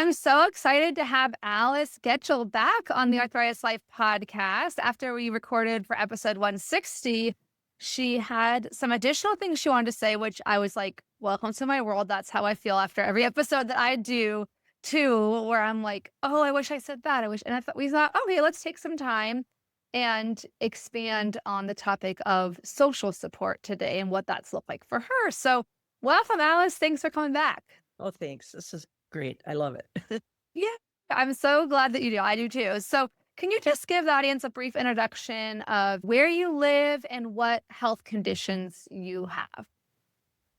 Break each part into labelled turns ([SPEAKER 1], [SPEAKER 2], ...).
[SPEAKER 1] I'm so excited to have Alice Getchell back on the Arthritis Life podcast. After we recorded for episode 160, she had some additional things she wanted to say, which I was like, welcome to my world. That's how I feel after every episode that I do, too, where I'm like, oh, I wish I said that. We thought, okay, let's take some time and expand on the topic of social support today and what that's looked like for her. So, welcome, Alice. Thanks for coming back.
[SPEAKER 2] Oh, thanks. This is great. I love it.
[SPEAKER 1] Yeah, I'm so glad that you do. I do too. So, can you just give the audience a brief introduction of where you live and what health conditions you have?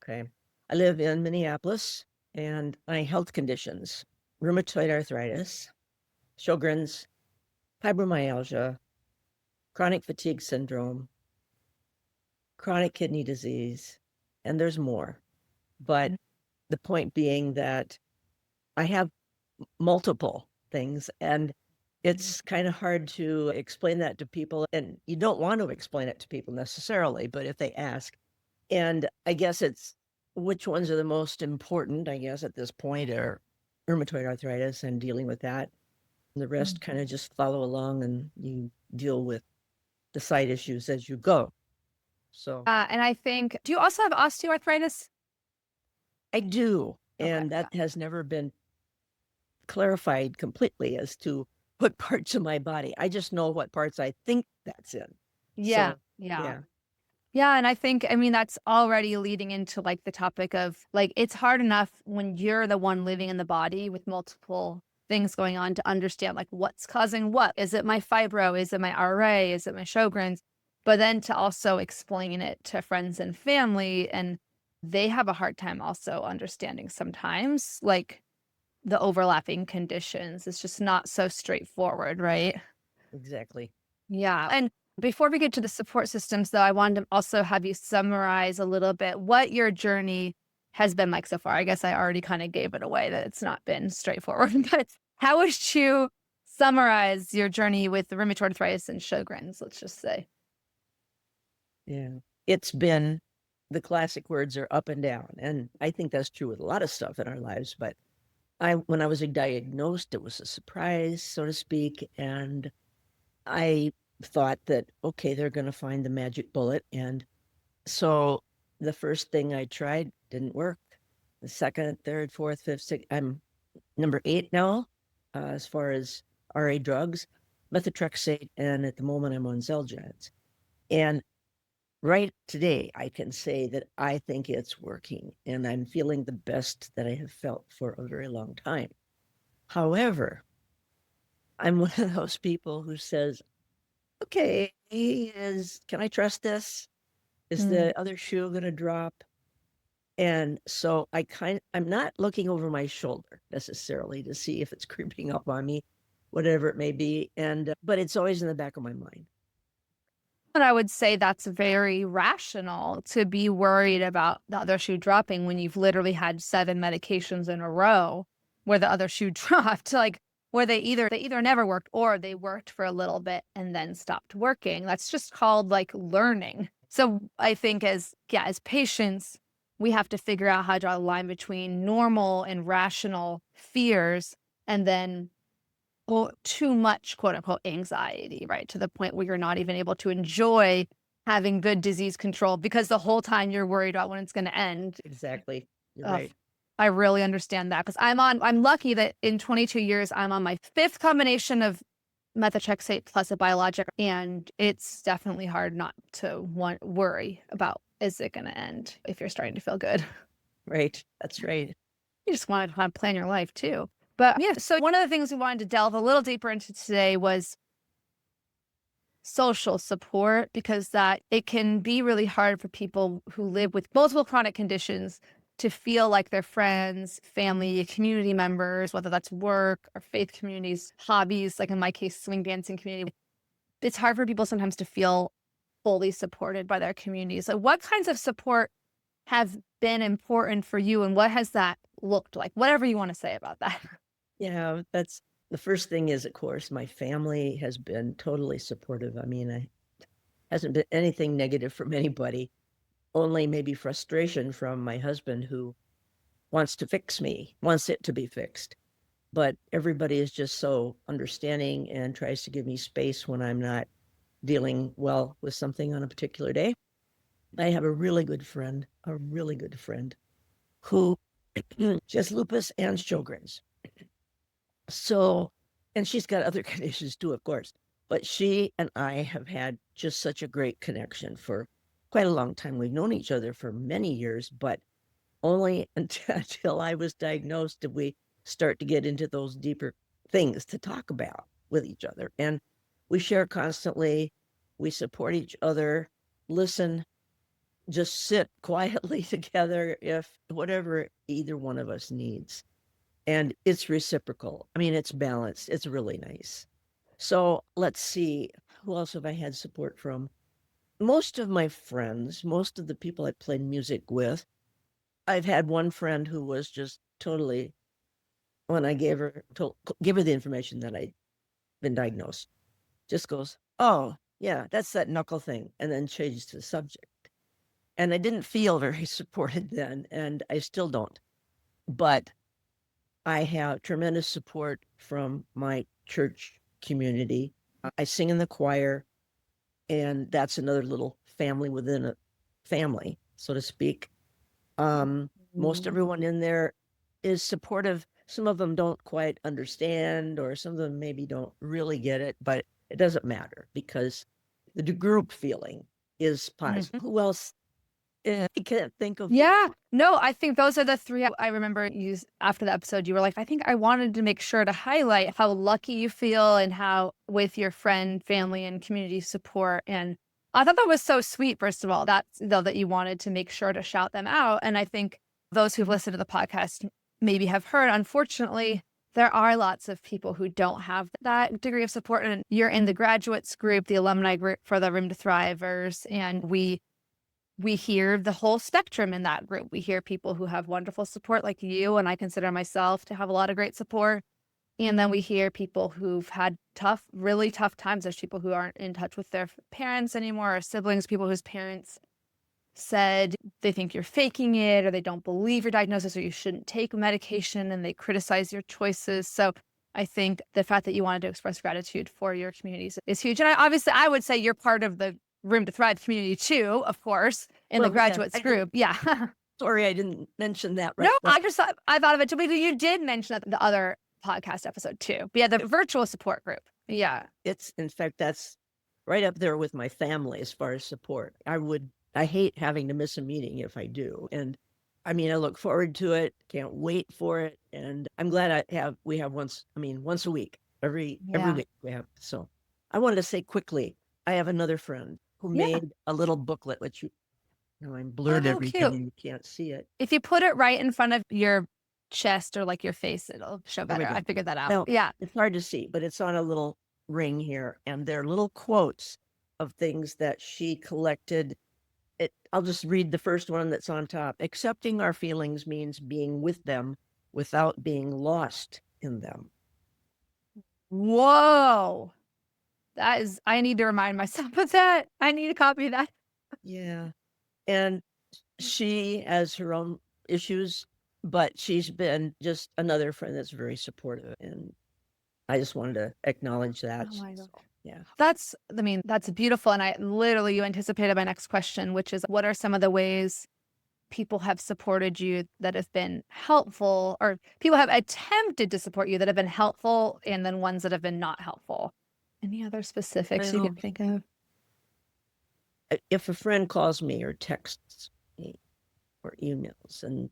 [SPEAKER 2] Okay. I live in Minneapolis and my health conditions, rheumatoid arthritis, Sjogren's, fibromyalgia, chronic fatigue syndrome, chronic kidney disease, and there's more. But the point being that I have multiple things, and it's kind of hard to explain that to people. And you don't want to explain it to people necessarily, but if they ask, and I guess it's which ones are the most important, I guess, at this point are rheumatoid arthritis and dealing with that. And the rest kind of just follow along and you deal with the side issues as you go. So
[SPEAKER 1] And I think, do you also have osteoarthritis?
[SPEAKER 2] I do.
[SPEAKER 1] Okay.
[SPEAKER 2] And that has never been clarified completely as to what parts of my body. I just know what parts I think that's in.
[SPEAKER 1] Yeah.
[SPEAKER 2] So,
[SPEAKER 1] Yeah. Yeah. And I think, that's already leading into like the topic of like, it's hard enough when you're the one living in the body with multiple things going on to understand like what's causing what. Is it my fibro? Is it my RA? Is it my Sjogren's? But then to also explain it to friends and family, and they have a hard time also understanding sometimes like the overlapping conditions. It's just not so straightforward, right?
[SPEAKER 2] exactly.
[SPEAKER 1] Yeah. And before we get to the support systems, though, I wanted to also have you summarize a little bit what your journey has been like so far. I guess I already kind of gave it away that it's not been straightforward, but how would you summarize your journey with rheumatoid arthritis and Sjogren's, let's just say?
[SPEAKER 2] Yeah. It's been the classic words are up and down. And I think that's true with a lot of stuff in our lives. But when I was diagnosed, it was a surprise, so to speak. And I thought that, okay, they're going to find the magic bullet. And so the first thing I tried didn't work. The second, third, fourth, fifth, sixth, I'm number 8 now, as far as RA drugs, methotrexate, and at the moment I'm on Xeljanz. And right today, I can say that I think it's working, and I'm feeling the best that I have felt for a very long time. However, I'm one of those people who says, okay, can I trust this? Is the other shoe going to drop? And so I'm not looking over my shoulder necessarily to see if it's creeping up on me, whatever it may be. But it's always in the back of my mind.
[SPEAKER 1] And I would say that's very rational to be worried about the other shoe dropping when you've literally had 7 medications in a row where the other shoe dropped, like where they either never worked or they worked for a little bit and then stopped working. That's just called like learning. So I think as patients, we have to figure out how to draw a line between normal and rational fears and then too much, quote unquote, anxiety, right? To the point where you're not even able to enjoy having good disease control because the whole time you're worried about when it's going to end.
[SPEAKER 2] Exactly. You're
[SPEAKER 1] Ugh,
[SPEAKER 2] right.
[SPEAKER 1] I really understand that because I'm lucky that in 22 years, I'm on my 5th combination of methotrexate plus a biologic. And it's definitely hard not to worry about, is it going to end if you're starting to feel good?
[SPEAKER 2] Right. That's right.
[SPEAKER 1] You just want to plan your life too. But yeah, so one of the things we wanted to delve a little deeper into today was social support, because that it can be really hard for people who live with multiple chronic conditions to feel like their friends, family, community members, whether that's work or faith communities, hobbies, like in my case, swing dancing community. It's hard for people sometimes to feel fully supported by their communities. So what kinds of support have been important for you and what has that looked like? Whatever you want to say about that.
[SPEAKER 2] Yeah, that's the first thing is, of course, my family has been totally supportive. I mean, hasn't been anything negative from anybody, only maybe frustration from my husband who wants to fix me, wants it to be fixed. but everybody is just so understanding and tries to give me space when I'm not dealing well with something on a particular day. I have a really good friend who she has lupus and Sjogren's. So, and she's got other conditions too, of course. But she and I have had just such a great connection for quite a long time. We've known each other for many years, but only until I was diagnosed did we start to get into those deeper things to talk about with each other. And we share constantly, we support each other, listen, just sit quietly together if whatever either one of us needs. And it's reciprocal. I mean, it's balanced. It's really nice. So let's see. Who else have I had support from? Most of my friends, most of the people I played music with, I've had one friend who was just totally, when I give her the information that I'd been diagnosed, just goes, "Oh, yeah, that's that knuckle thing," and then changed the subject. And I didn't feel very supported then, and I still don't. But I have tremendous support from my church community. I sing in the choir, and that's another little family within a family, so to speak. Most everyone in there is supportive. Some of them don't quite understand, or some of them maybe don't really get it, but it doesn't matter because the group feeling is positive. Who else? I can't think of.
[SPEAKER 1] Yeah. No, I think those are the three. I remember you after the episode, you were like, I think I wanted to make sure to highlight how lucky you feel and how with your friend, family, and community support. And I thought that was so sweet, first of all, that you wanted to make sure to shout them out. And I think those who've listened to the podcast maybe have heard, unfortunately, there are lots of people who don't have that degree of support. And you're in the graduates group, the alumni group for the Room to Thrivers, and we hear the whole spectrum in that group. We hear people who have wonderful support like you, and I consider myself to have a lot of great support. And then we hear people who've had really tough times. There's people who aren't in touch with their parents anymore, or siblings, people whose parents said they think you're faking it, or they don't believe your diagnosis, or you shouldn't take medication, and they criticize your choices. So I think the fact that you wanted to express gratitude for your communities is huge. And I would say you're part of the Room to Thrive community too, of course, in the graduates group. Yeah.
[SPEAKER 2] Sorry, I didn't mention that.
[SPEAKER 1] No, I thought of it too, but you did mention that the other podcast episode too. But yeah, the virtual support group. Yeah.
[SPEAKER 2] In fact, that's right up there with my family as far as support. I hate having to miss a meeting if I do. And I mean, I look forward to it, can't wait for it. And I'm glad we have once a week, every week we have. So I wanted to say quickly, I have another friend who made a little booklet, which I'm blurred every time you can't see it.
[SPEAKER 1] If you put it right in front of your chest or like your face, it'll show better. I figured that out.
[SPEAKER 2] Well, yeah. It's hard to see, but it's on a little ring here. And they're little quotes of things that she collected. I'll just read the first one that's on top. Accepting our feelings means being with them without being lost in them.
[SPEAKER 1] Whoa. I need to remind myself of that. I need a copy of that.
[SPEAKER 2] Yeah. And she has her own issues, but she's been just another friend that's very supportive. And I just wanted to acknowledge that.
[SPEAKER 1] Oh my God.
[SPEAKER 2] Yeah.
[SPEAKER 1] That's beautiful. And you anticipated my next question, which is what are some of the ways people have supported you that have been helpful, or people have attempted to support you that have been helpful, and then ones that have been not helpful? Any other specifics you can think of?
[SPEAKER 2] If a friend calls me or texts me or emails and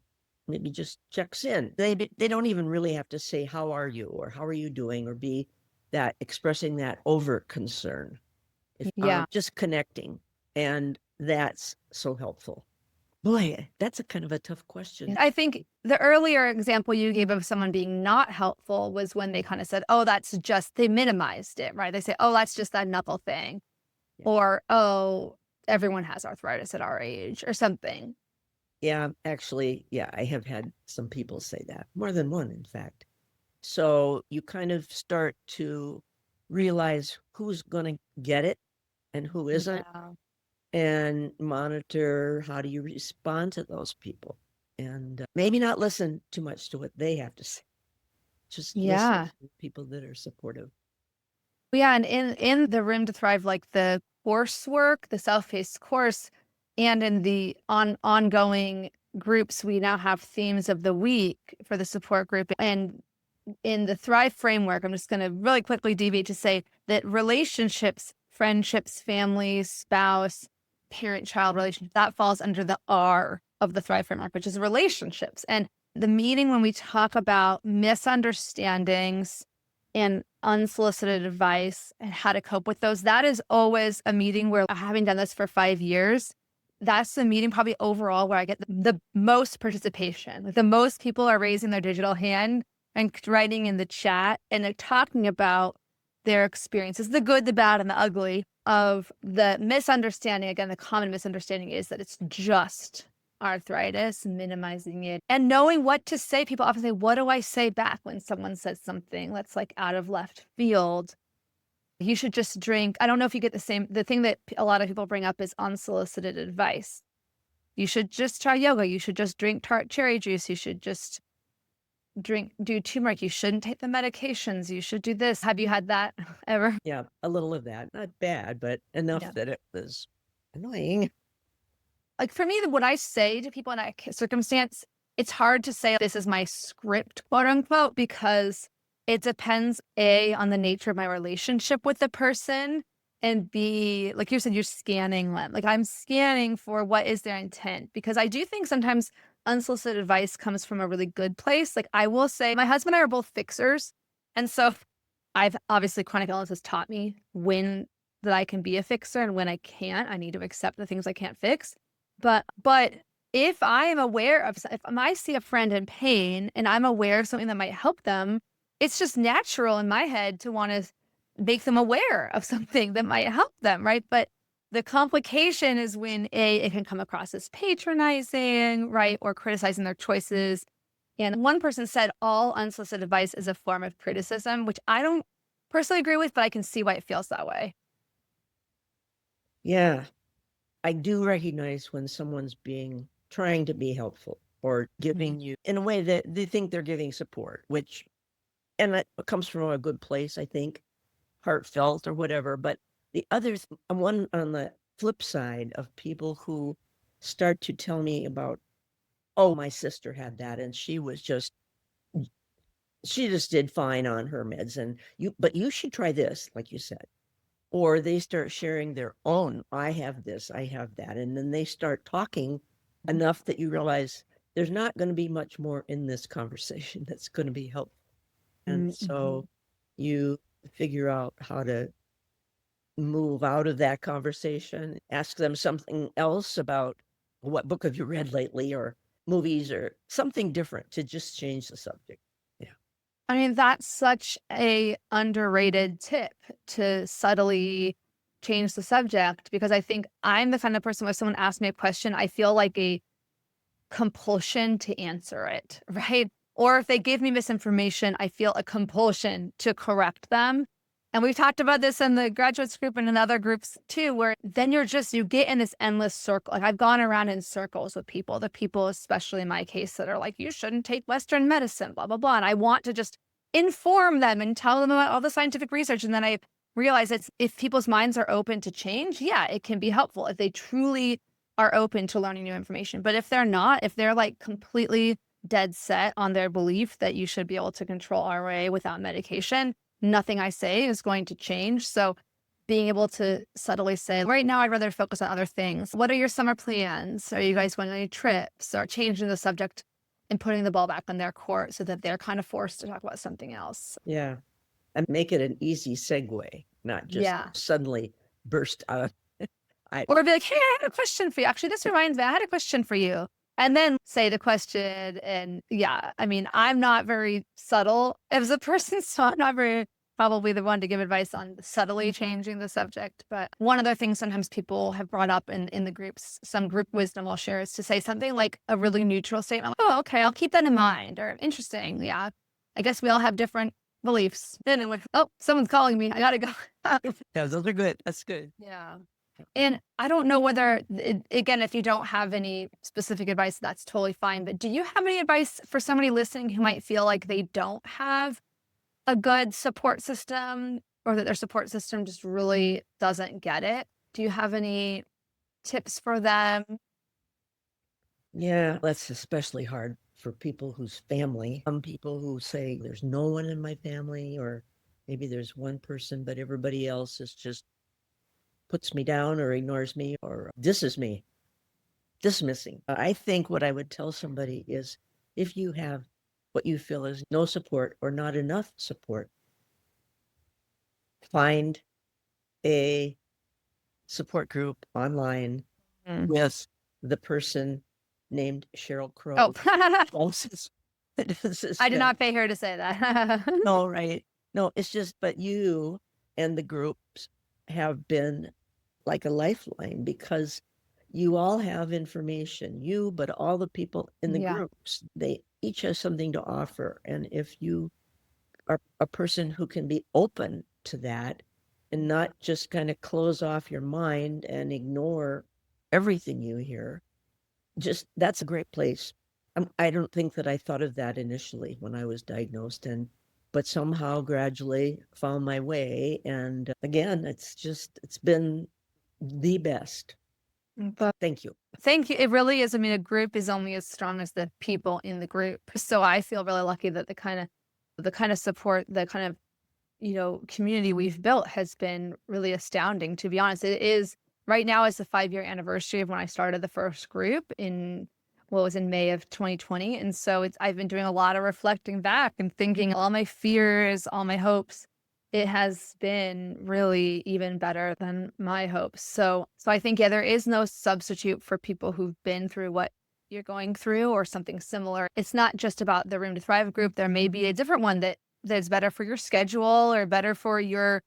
[SPEAKER 2] maybe just checks in, they don't even really have to say, how are you? Or how are you doing? Or be that expressing that overt concern. Just connecting. And that's so helpful. Boy, that's a kind of a tough question.
[SPEAKER 1] I think the earlier example you gave of someone being not helpful was when they kind of said, oh, they minimized it, right? They say, oh, that's just that knuckle thing. Yeah. Or, oh, everyone has arthritis at our age or something.
[SPEAKER 2] Yeah, actually, I have had some people say that, more than one, in fact. So you kind of start to realize who's going to get it and who isn't. Yeah. And monitor how do you respond to those people, and maybe not listen too much to what they have to say. just listening
[SPEAKER 1] Yeah.
[SPEAKER 2] to people that are supportive.
[SPEAKER 1] Yeah, and in the Room to Thrive, like the coursework, the self-paced course, and in the ongoing groups, we now have themes of the week for the support group. And in the Thrive framework, I'm just going to really quickly deviate to say that relationships, friendships, families, spouse, parent-child relationship, that falls under the R of the Thrive framework, which is relationships. And the meaning when we talk about misunderstandings and unsolicited advice and how to cope with those, that is always a meeting where, having done this for 5 years, that's the meeting probably overall where I get the most participation. Like the most people are raising their digital hand and writing in the chat, and they're talking about their experiences, the good, the bad, and the ugly of the misunderstanding. Again, the common misunderstanding is that it's just arthritis, minimizing it, and knowing what to say. People often say, what do I say back when someone says something that's like out of left field? You should just drink. I don't know if you get the thing that a lot of people bring up is unsolicited advice. You should just try yoga. You should just drink tart cherry juice. You should just do turmeric. You shouldn't take the medications. You should do this. Have you had that ever?
[SPEAKER 2] Yeah, a little of that. Not bad, but enough
[SPEAKER 1] Yeah.
[SPEAKER 2] that it was annoying.
[SPEAKER 1] Like for me, what I say to people in that circumstance, it's hard to say this is my script, quote unquote, because it depends A, on the nature of my relationship with the person, and B, like you said, you're scanning them. Like I'm scanning for what is their intent, because I do think sometimes unsolicited advice comes from a really good place. Like I will say my husband and I are both fixers. And so I've obviously chronic illness has taught me when that I can be a fixer and when I can't. I need to accept the things I can't fix. But if I am aware of, if I see a friend in pain and I'm aware of something that might help them, it's just natural in my head to want to make them aware of something that might help them, right? But the complication is when it can come across as patronizing, right, or criticizing their choices. And one person said all unsolicited advice is a form of criticism, which I don't personally agree with, but I can see why it feels that way.
[SPEAKER 2] Yeah, I do recognize when someone's trying to be helpful or giving you in a way that they think they're giving support, and that comes from a good place, I think, heartfelt or whatever. But the others, one on the flip side of people who start to tell me about, oh, my sister had that and she just did fine on her meds, but you should try this, like you said. Or they start sharing their own, I have this, I have that. And then they start talking enough that you realize there's not going to be much more in this conversation that's going to be helpful. And so you figure out how to move out of that conversation, ask them something else about what book have you read lately, or movies, or something different to just change the subject. Yeah.
[SPEAKER 1] I mean, that's such a underrated tip to subtly change the subject, because I think I'm the kind of person when someone asks me a question, I feel like a compulsion to answer it, right? Or if they give me misinformation, I feel a compulsion to correct them. And we've talked about this in the graduates group and in other groups too, where then you get in this endless circle. Like I've gone around in circles with people, the people, especially in my case, that are like, you shouldn't take Western medicine, blah, blah, blah. And I want to just inform them and tell them about all the scientific research. And then I realize if people's minds are open to change, yeah, it can be helpful if they truly are open to learning new information. But if they're not, if they're like completely dead set on their belief that you should be able to control RA without medication, nothing I say is going to change. So being able to subtly say, right now, I'd rather focus on other things. What are your summer plans? Are you guys going on any trips? Or changing the subject and putting the ball back on their court so that they're kind of forced to talk about something else.
[SPEAKER 2] Yeah. And make it an easy segue, not just suddenly burst out.
[SPEAKER 1] Or be like, hey, I had a question for you. Actually, this reminds me, I had a question for you. And then say the question. And yeah, I mean, I'm not very subtle as a person, so I'm not very probably the one to give advice on subtly changing the subject. But one other thing sometimes people have brought up in the groups, some group wisdom I'll share, is to say something like a really neutral statement. Like, oh, okay, I'll keep that in mind. Or interesting. Yeah, I guess we all have different beliefs. Then it went, oh, someone's calling me. I gotta go.
[SPEAKER 2] Yeah, those are good. That's good.
[SPEAKER 1] Yeah. And I don't know whether, again, if you don't have any specific advice, that's totally fine. But do you have any advice for somebody listening who might feel like they don't have a good support system or that their support system just really doesn't get it? Do you have any tips for them?
[SPEAKER 2] Yeah, that's especially hard for people whose family, some people who say there's no one in my family, or maybe there's one person, but everybody else is just puts me down or ignores me or disses me, dismissing. I think what I would tell somebody is if you have what you feel is no support or not enough support, find a support group online
[SPEAKER 1] Mm.
[SPEAKER 2] with the person named Cheryl Crow.
[SPEAKER 1] Oh,
[SPEAKER 2] This is
[SPEAKER 1] I did not pay her to say that.
[SPEAKER 2] no, right. No, it's just, but you and the groups have been like a lifeline because you all have information, you, but all the people in the
[SPEAKER 1] Yeah.
[SPEAKER 2] groups, they each have something to offer. And if you are a person who can be open to that and not just kind of close off your mind and ignore everything you hear, just that's a great place. I don't think that I thought of that initially when I was diagnosed, but somehow gradually found my way. And again, it's been the best.
[SPEAKER 1] But
[SPEAKER 2] Thank you.
[SPEAKER 1] thank you. It really is. I mean, a group is only as strong as the people in the group. So I feel really lucky that the kind of support, the kind of, community we've built has been really astounding, to be honest. It is right now is the 5-year anniversary of when I started the first group in what was in May of 2020. And so I've been doing a lot of reflecting back and thinking all my fears, all my hopes. It has been really even better than my hopes. So I think, yeah, there is no substitute for people who've been through what you're going through or something similar. It's not just about the Room to Thrive group. There may be a different one that's better for your schedule or better for your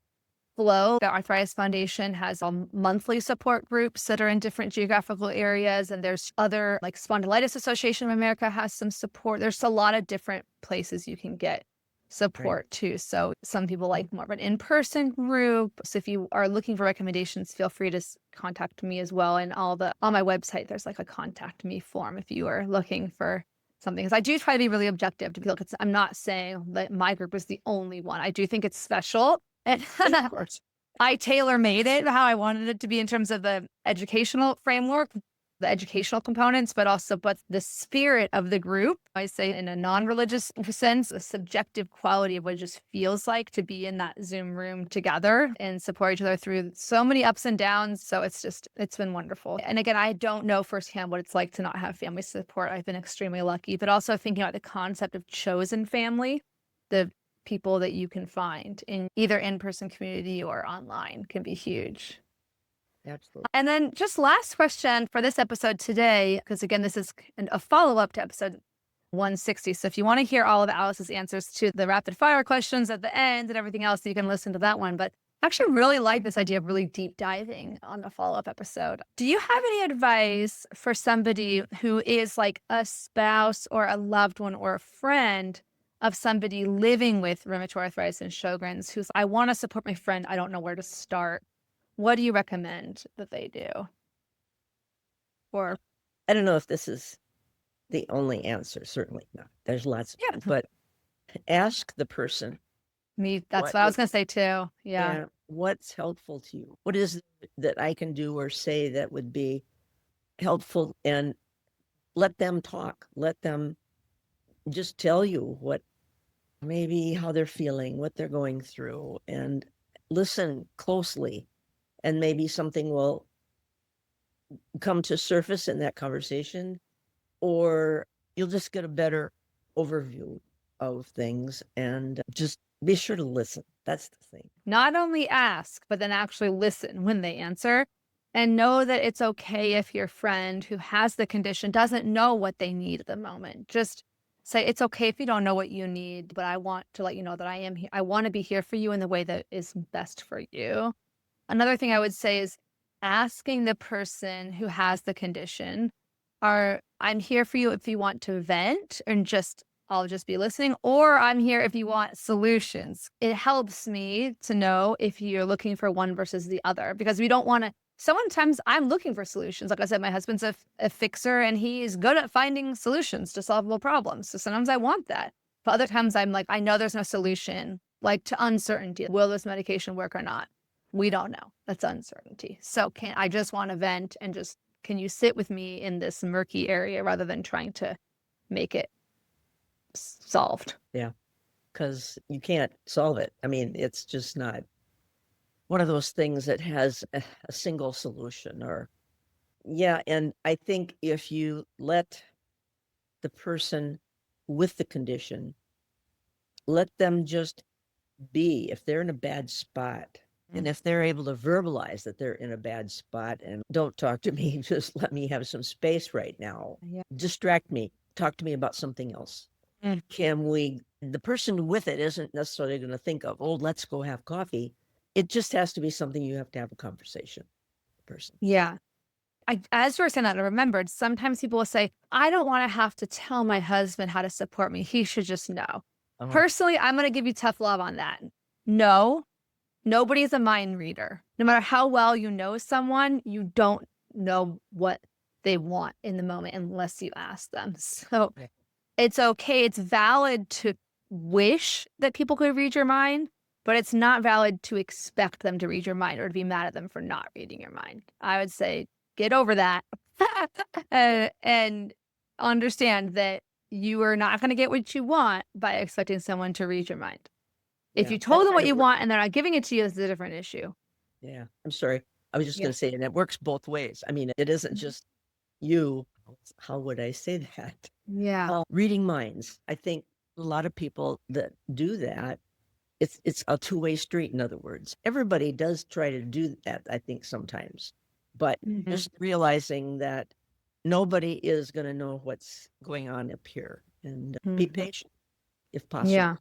[SPEAKER 1] flow. The Arthritis Foundation has monthly support groups that are in different geographical areas. And there's other, like Spondylitis Association of America has some support. There's a lot of different places you can get support too. So some people like more of an in-person group. So if you are looking for recommendations, feel free to contact me as well. And on my website, there's like a contact me form if you are looking for something. Because I do try to be really objective to be like, I'm not saying that my group is the only one. I do think it's special. And
[SPEAKER 2] Of course.
[SPEAKER 1] I tailor made it how I wanted it to be in terms of the educational framework, the educational components, but the spirit of the group. I say in a non-religious sense, a subjective quality of what it just feels like to be in that Zoom room together and support each other through so many ups and downs. So it's been wonderful. And again, I don't know firsthand what it's like to not have family support. I've been extremely lucky, but also thinking about the concept of chosen family, the people that you can find in either in-person community or online can be huge.
[SPEAKER 2] Absolutely.
[SPEAKER 1] And then just last question for this episode today, because again, this is a follow-up to episode 160. So if you want to hear all of Alice's answers to the rapid fire questions at the end and everything else, you can listen to that one. But I actually really like this idea of really deep diving on a follow-up episode. Do you have any advice for somebody who is like a spouse or a loved one or a friend of somebody living with rheumatoid arthritis and Sjogren's who's, I want to support my friend, I don't know where to start? What do you recommend that they do? Or
[SPEAKER 2] I don't know if this is the only answer. Certainly not. There's lots,
[SPEAKER 1] yeah,
[SPEAKER 2] but ask the person.
[SPEAKER 1] that's what I was going to say too. Yeah.
[SPEAKER 2] What's helpful to you? What is it that I can do or say that would be helpful? And let them talk. Let them just tell you maybe how they're feeling, what they're going through, and listen closely. And maybe something will come to surface in that conversation, or you'll just get a better overview of things, and just be sure to listen. That's the thing.
[SPEAKER 1] Not only ask, but then actually listen when they answer, and know that it's okay if your friend who has the condition doesn't know what they need at the moment. Just say, it's okay if you don't know what you need, but I want to let you know that I am here. I want to be here for you in the way that is best for you. Another thing I would say is asking the person who has the condition, I'm here for you if you want to vent and I'll just be listening, or I'm here if you want solutions. It helps me to know if you're looking for one versus the other, because we don't want to sometimes I'm looking for solutions. Like I said, my husband's a fixer and he's good at finding solutions to solvable problems. So sometimes I want that. But other times I'm like, I know there's no solution, like to uncertainty. Will this medication work or not? We don't know. That's uncertainty. So I just want to vent and just, can you sit with me in this murky area rather than trying to make it solved?
[SPEAKER 2] Yeah. Because you can't solve it. I mean, it's just not one of those things that has a single solution yeah. And I think if you let the person with the condition, let them just be, if they're in a bad spot, and if they're able to verbalize that they're in a bad spot and don't talk to me, just let me have some space right now.
[SPEAKER 1] Yeah.
[SPEAKER 2] Distract me. Talk to me about something else. The person with it isn't necessarily going to think of, oh, let's go have coffee. It just has to be something you have to have a conversation with the person.
[SPEAKER 1] Yeah. As you were saying that, I remembered sometimes people will say, I don't want to have to tell my husband how to support me. He should just know. Personally, I'm going to give you tough love on that. No, nobody's a mind reader. No matter how well you know someone, you don't know what they want in the moment unless you ask them. So it's okay. It's valid to wish that people could read your mind, but it's not valid to expect them to read your mind or to be mad at them for not reading your mind. I would say get over that and understand that you are not going to get what you want by expecting someone to read your mind. If you told them what you want and they're not giving it to you, it's a different issue.
[SPEAKER 2] Yeah, I'm sorry. I was just going to say, and it works both ways. I mean, it isn't just you. How would I say that?
[SPEAKER 1] Yeah.
[SPEAKER 2] Reading minds. I think a lot of people that do that, it's a two-way street, in other words. Everybody does try to do that, I think, sometimes. But just realizing that nobody is going to know what's going on up here, and be patient if possible.
[SPEAKER 1] Yeah.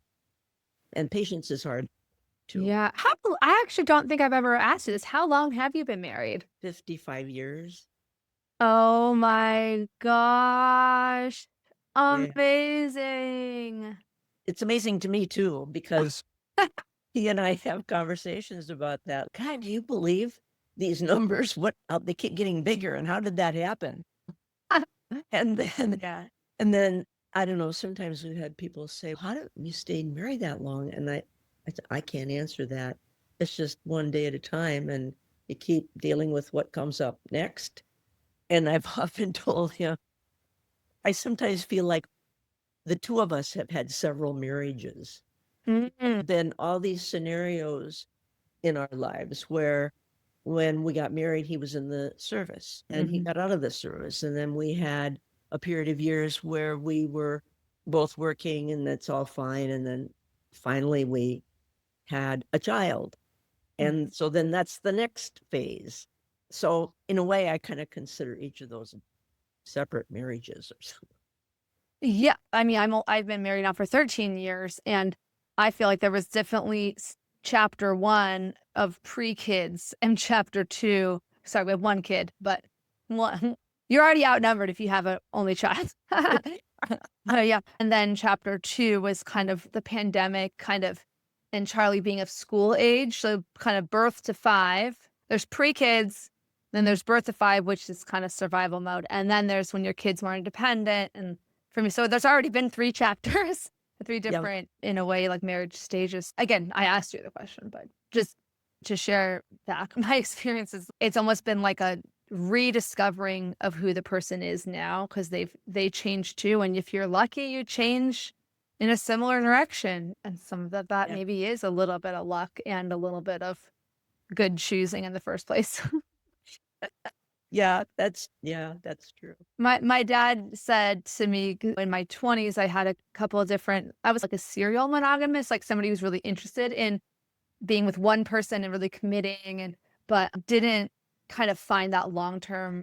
[SPEAKER 2] And patience is hard too.
[SPEAKER 1] Yeah. I actually don't think I've ever asked you this. How long have you been married?
[SPEAKER 2] 55 years.
[SPEAKER 1] Oh my gosh.
[SPEAKER 2] Yeah.
[SPEAKER 1] Amazing.
[SPEAKER 2] It's amazing to me too, because he and I have conversations about that. God, do you believe these numbers? They keep getting bigger, and how did that happen? And then I don't know. Sometimes we've had people say, "How did you stay married that long?" And I can't answer that. It's just one day at a time, and you keep dealing with what comes up next. And I've often told him, I sometimes feel like the two of us have had several marriages. Then all these scenarios in our lives where when we got married, he was in the service and he got out of the service. And then we had a period of years where we were both working and that's all fine. And then finally we had a child. And so then that's the next phase. So in a way, I kind of consider each of those separate marriages or something.
[SPEAKER 1] Yeah. I mean, I've been married now for 13 years, and I feel like there was definitely chapter 1 of pre-kids and chapter 2. Sorry, we have 1 kid, but you're already outnumbered if you have an only child. Yeah. And then chapter 2 was kind of the pandemic, and Charlie being of school age. So kind of birth to 5. There's pre-kids, then there's birth to 5, which is kind of survival mode. And then there's when your kid's more independent. And for me, so there's already been 3 chapters, 3 different, in a way, like marriage stages. Again, I asked you the question, but just to share back my experiences, it's almost been like a rediscovering of who the person is now, because they change too. And if you're lucky, you change in a similar direction. And some of that maybe is a little bit of luck and a little bit of good choosing in the first place.
[SPEAKER 2] Yeah, that's true.
[SPEAKER 1] My dad said to me in my 20s, I had a couple of I was like a serial monogamous, like somebody who's really interested in being with one person and really committing, but didn't kind of find that long-term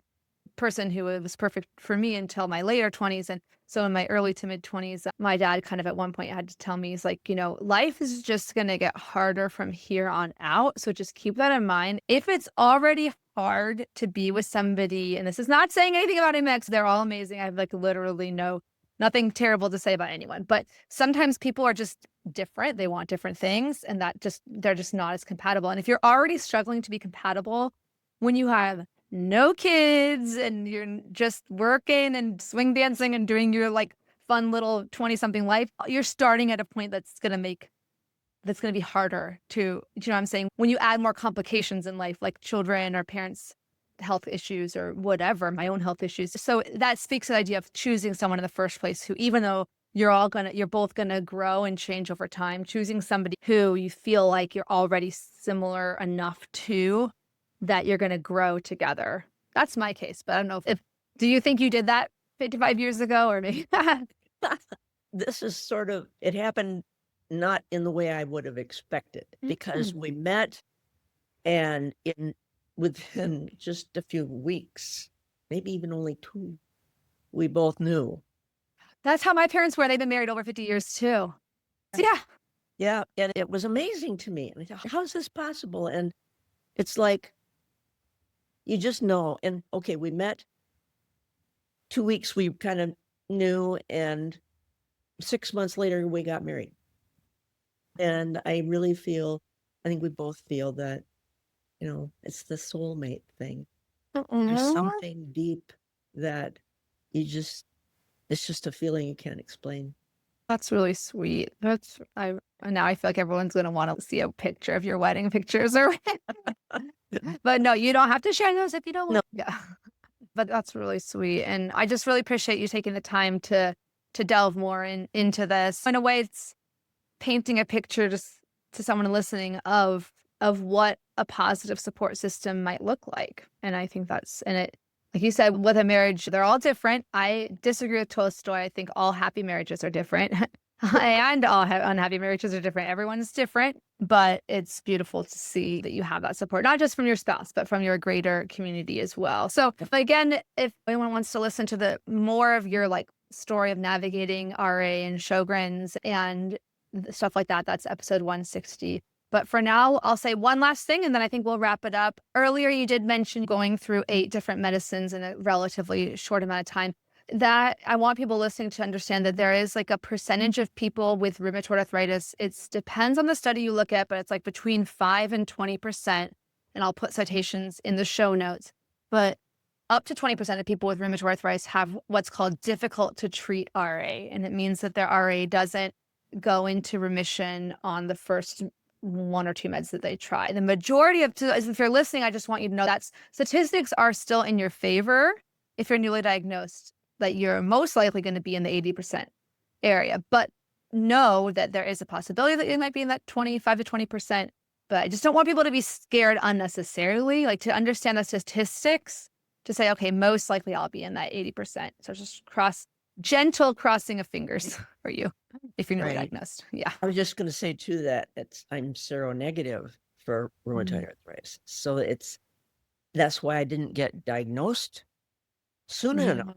[SPEAKER 1] person who was perfect for me until my later 20s. And so in my early to mid 20s, my dad kind of at one point had to tell me, he's like, life is just going to get harder from here on out. So just keep that in mind. If it's already hard to be with somebody, and this is not saying anything about him, they're all amazing. I have like literally nothing terrible to say about anyone, but sometimes people are just different. They want different things, and they're just not as compatible. And if you're already struggling to be compatible when you have no kids and you're just working and swing dancing and doing your like fun little 20-something life, you're starting at a point that's going to be harder to, you know what I'm saying? When you add more complications in life, like children or parents' health issues or whatever, my own health issues. So that speaks to the idea of choosing someone in the first place who, even though you're both gonna grow and change over time, choosing somebody who you feel like you're already similar enough to that you're gonna grow together. That's my case, but I don't know if do you think you did that 55 years ago or maybe?
[SPEAKER 2] This is sort of, it happened not in the way I would have expected, because we met and within just a few weeks, maybe even only 2, we both knew.
[SPEAKER 1] That's how my parents were. They've been married over 50 years too. Yeah.
[SPEAKER 2] Yeah. And it was amazing to me. And I thought, how is this possible? And it's like, you just know. And okay, we met 2 weeks, we kind of knew, and 6 months later, we got married. And I think we both feel that, it's the soulmate thing. There's something deep that it's just a feeling you can't explain.
[SPEAKER 1] That's really sweet. Now I feel like everyone's going to want to see a picture of your wedding pictures or but no, you don't have to share those if you don't want. No. Yeah. But that's really sweet. And I just really appreciate you taking the time to delve more into this. In a way, it's painting a picture just to someone listening of what a positive support system might look like. And I think like you said, with a marriage, they're all different. I disagree with Tolstoy. I think all happy marriages are different and all unhappy marriages are different. Everyone's different, but it's beautiful to see that you have that support, not just from your spouse, but from your greater community as well. So again, if anyone wants to listen to the more of your like story of navigating RA and Sjogren's and stuff like that, that's episode 160. But for now, I'll say one last thing, and then I think we'll wrap it up. Earlier, you did mention going through 8 different medicines in a relatively short amount of time. That I want people listening to understand that there is like a percentage of people with rheumatoid arthritis. It depends on the study you look at, but it's like between 5 and 20%. And I'll put citations in the show notes. But up to 20% of people with rheumatoid arthritis have what's called difficult to treat RA. And it means that their RA doesn't go into remission on the first 1 or 2 meds that they try. The majority of, if you're listening, I just want you to know that statistics are still in your favor if you're newly diagnosed, that you're most likely going to be in the 80% area. But know that there is a possibility that you might be in that 25 to 20%. But I just don't want people to be scared unnecessarily, like to understand the statistics, to say, okay, most likely I'll be in that 80%. So just gentle crossing of fingers for you if you're newly diagnosed. Yeah.
[SPEAKER 2] I was just going to say too that I'm seronegative for rheumatoid arthritis. So that's why I didn't get diagnosed soon enough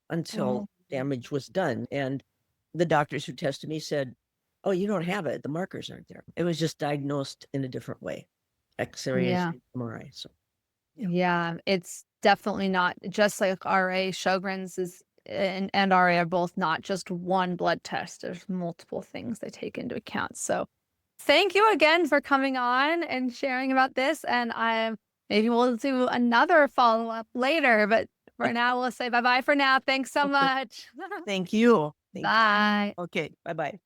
[SPEAKER 2] until damage was done. And the doctors who tested me said, oh, you don't have it. The markers aren't there. It was just diagnosed in a different way. X-ray, MRI. So
[SPEAKER 1] yeah, it's definitely not just like RA. Sjogren's and RA are both not just one blood test. There's multiple things they take into account. So thank you again for coming on and sharing about this. And maybe we'll do another follow-up later, but for now, we'll say bye-bye for now. Thanks so much.
[SPEAKER 2] Thank you.
[SPEAKER 1] Bye.
[SPEAKER 2] Okay, bye-bye.